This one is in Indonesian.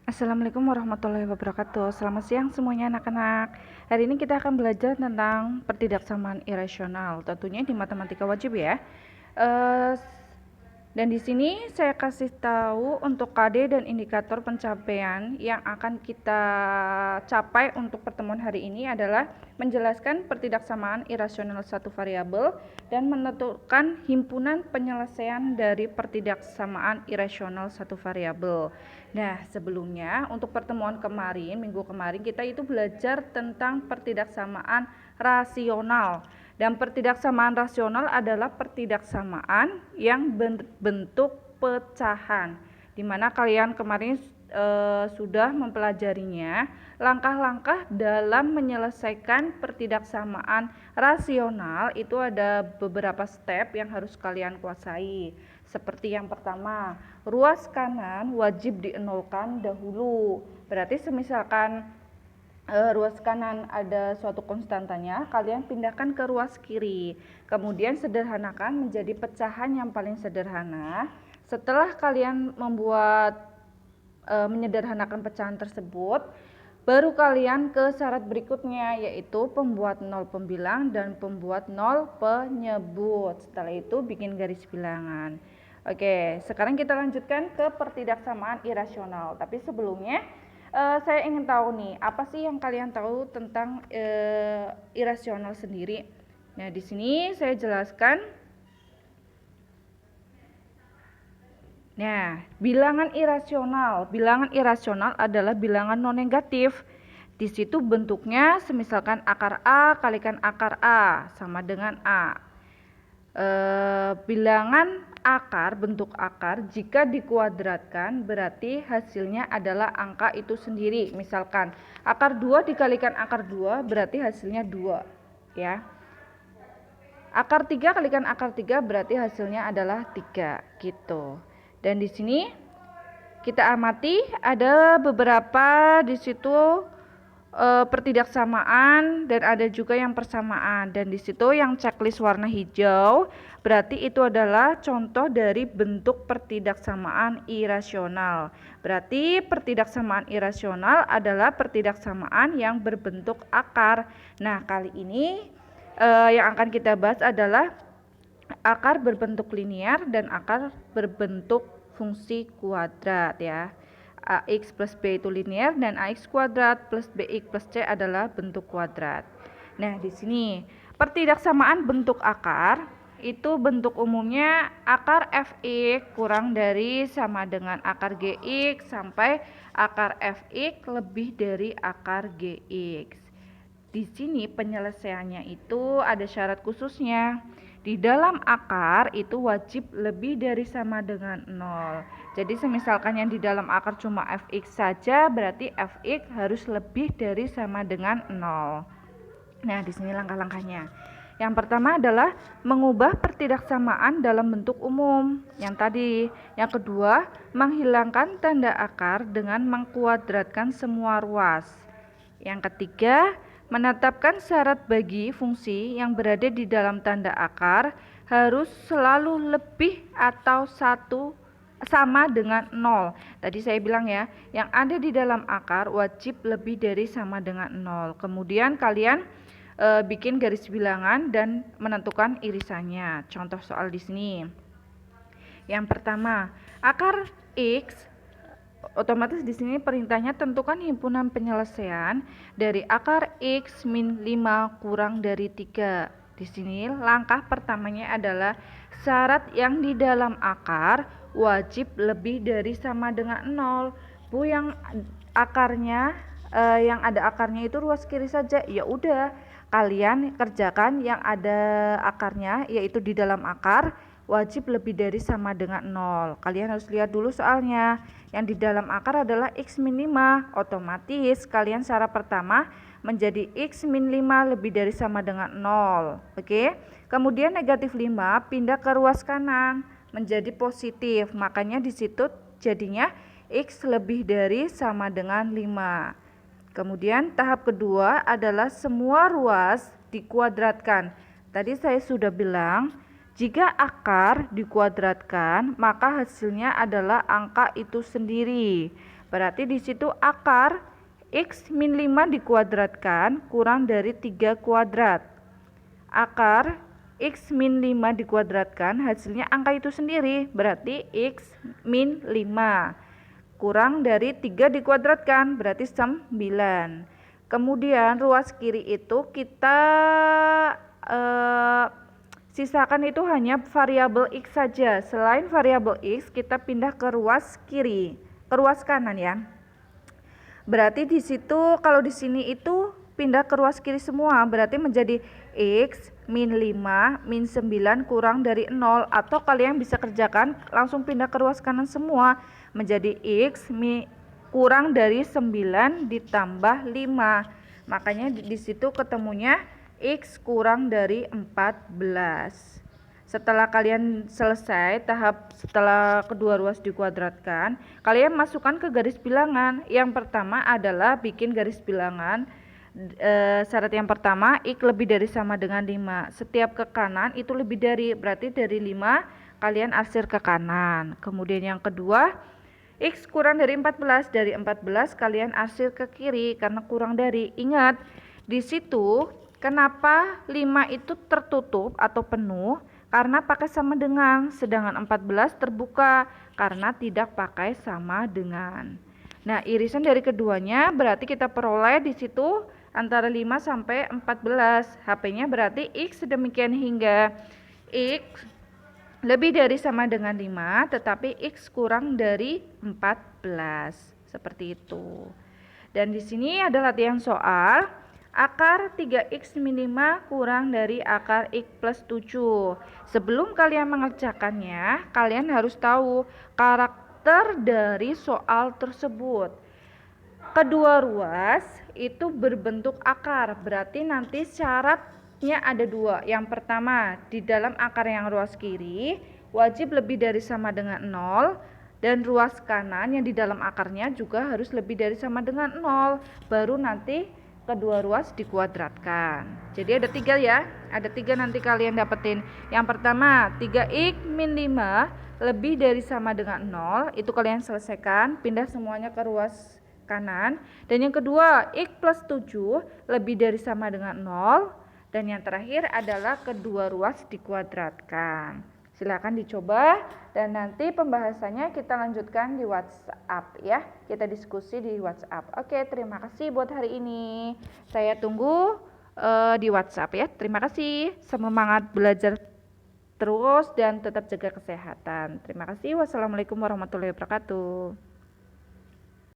Assalamualaikum warahmatullahi wabarakatuh. Selamat siang semuanya anak-anak. Hari ini kita akan belajar tentang pertidaksamaan irasional. Tentunya di matematika wajib ya. Eh, dan di sini saya kasih tahu untuk KD dan indikator pencapaian yang akan kita capai untuk pertemuan hari ini adalah menjelaskan pertidaksamaan irasional satu variabel dan menentukan himpunan penyelesaian dari pertidaksamaan irasional satu variabel. Nah, sebelumnya untuk pertemuan kemarin, minggu kemarin kita itu belajar tentang pertidaksamaan rasional. Dan pertidaksamaan rasional adalah pertidaksamaan yang berbentuk pecahan. Di mana kalian kemarin sudah mempelajarinya, langkah-langkah dalam menyelesaikan pertidaksamaan rasional itu ada beberapa step yang harus kalian kuasai. Seperti yang pertama, ruas kanan wajib dienolkan dahulu. Berarti semisalkan ruas kanan ada suatu konstantanya, kalian pindahkan ke ruas kiri. Kemudian sederhanakan menjadi pecahan yang paling sederhana. Setelah kalian membuat menyederhanakan pecahan tersebut, baru kalian ke syarat berikutnya, yaitu pembuat nol pembilang dan pembuat nol penyebut. Setelah itu bikin garis bilangan. Oke, sekarang kita lanjutkan ke pertidaksamaan irasional. Tapi sebelumnya saya ingin tahu nih, apa sih yang kalian tahu tentang irasional sendiri? Nah, di sini saya jelaskan. Nah, bilangan irasional adalah bilangan non negatif. Di situ bentuknya semisalkan akar A kalikan akar A sama dengan A. Bilangan akar, bentuk akar jika dikuadratkan berarti hasilnya adalah angka itu sendiri. Misalkan akar 2 dikalikan akar 2 berarti hasilnya 2 ya. Akar 3 kalikan akar 3 berarti hasilnya adalah 3 gitu. Dan di sini kita amati ada beberapa di situ pertidaksamaan dan ada juga yang persamaan, dan di situ yang checklist warna hijau berarti itu adalah contoh dari bentuk pertidaksamaan irasional. Berarti pertidaksamaan irasional adalah pertidaksamaan yang berbentuk akar. Nah, kali ini yang akan kita bahas adalah akar berbentuk linear dan akar berbentuk fungsi kuadrat ya. AX plus B itu linear dan AX kuadrat plus BX plus C adalah bentuk kuadrat. Nah, di sini pertidaksamaan bentuk akar itu bentuk umumnya akar Fx kurang dari sama dengan akar Gx sampai akar Fx lebih dari akar Gx. Di sini penyelesaiannya itu ada syarat khususnya. Di dalam akar itu wajib lebih dari sama dengan 0. Jadi semisalkan yang di dalam akar cuma fx saja, berarti fx harus lebih dari sama dengan 0. Nah, di sini langkah-langkahnya. Yang pertama adalah mengubah pertidaksamaan dalam bentuk umum. Yang tadi. Yang kedua, menghilangkan tanda akar dengan mengkuadratkan semua ruas. Yang ketiga, menetapkan syarat bagi fungsi yang berada di dalam tanda akar harus selalu lebih atau sama dengan 0. Tadi saya bilang ya, yang ada di dalam akar wajib lebih dari sama dengan 0. Kemudian kalian bikin garis bilangan dan menentukan irisannya. Contoh soal di sini. Yang pertama, akar X otomatis di sini perintahnya tentukan himpunan penyelesaian dari akar X min 5 kurang dari 3. Di sini langkah pertamanya adalah syarat yang di dalam akar wajib lebih dari sama dengan 0. Bu, yang akarnya yang ada akarnya itu ruas kiri saja. Ya udah, kalian kerjakan yang ada akarnya yaitu di dalam akar wajib lebih dari sama dengan 0. Kalian harus lihat dulu soalnya. Yang di dalam akar adalah X min 5. Otomatis kalian syarat pertama menjadi X min 5 lebih dari sama dengan 0. Oke. Kemudian negatif 5 pindah ke ruas kanan menjadi positif. Makanya di situ jadinya X lebih dari sama dengan 5. Kemudian tahap kedua adalah semua ruas dikuadratkan. Tadi saya sudah bilang, jika akar dikuadratkan, maka hasilnya adalah angka itu sendiri. Berarti di situ akar X min 5 dikuadratkan kurang dari 3 kuadrat. Akar X min 5 dikuadratkan hasilnya angka itu sendiri, berarti X min 5 kurang dari 3 dikuadratkan, berarti 9. Kemudian ruas kiri itu kita sisakan itu hanya variabel X saja. Selain variabel X, kita pindah ke ruas kiri, ke ruas kanan ya. Berarti di situ kalau di sini itu pindah ke ruas kiri semua, berarti menjadi X min 5 min 9 kurang dari 0, atau kalian bisa kerjakan langsung pindah ke ruas kanan semua menjadi X kurang dari 9 ditambah 5. Makanya di situ ketemunya X kurang dari 14. Setelah kalian selesai tahap setelah kedua ruas dikuadratkan, kalian masukkan ke garis bilangan. Yang pertama adalah bikin garis bilangan. Syarat yang pertama, X lebih dari sama dengan 5. Setiap ke kanan itu lebih dari, berarti dari 5 kalian arsir ke kanan. Kemudian yang kedua, X kurang dari 14. Dari 14 kalian arsir ke kiri karena kurang dari. Ingat, di situ kenapa 5 itu tertutup atau penuh? Karena pakai sama dengan, sedangkan 14 terbuka karena tidak pakai sama dengan. Nah, irisan dari keduanya berarti kita peroleh di situ antara 5 sampai 14. HP-nya berarti X sedemikian hingga X lebih dari sama dengan 5, tetapi X kurang dari 14. Seperti itu. Dan di sini ada latihan soal. Akar 3X min 5 kurang dari akar X plus 7. Sebelum kalian mengerjakannya, kalian harus tahu karakter dari soal tersebut. Kedua ruas itu berbentuk akar, berarti nanti syaratnya ada dua. Yang pertama, di dalam akar yang ruas kiri wajib lebih dari sama dengan 0, dan ruas kanan yang di dalam akarnya juga harus lebih dari sama dengan 0, baru nanti kedua ruas dikuadratkan. Jadi ada 3 ya, ada 3 nanti kalian dapetin. Yang pertama 3X min 5 lebih dari sama dengan 0, itu kalian selesaikan, pindah semuanya ke ruas kanan. Dan yang kedua X plus 7 lebih dari sama dengan 0, dan yang terakhir adalah kedua ruas dikuadratkan. Silakan dicoba, dan nanti pembahasannya kita lanjutkan di WhatsApp ya. Kita diskusi di WhatsApp. Oke, terima kasih buat hari ini. Saya tunggu di WhatsApp ya. Terima kasih. Semangat belajar terus dan tetap jaga kesehatan. Terima kasih. Wassalamualaikum warahmatullahi wabarakatuh.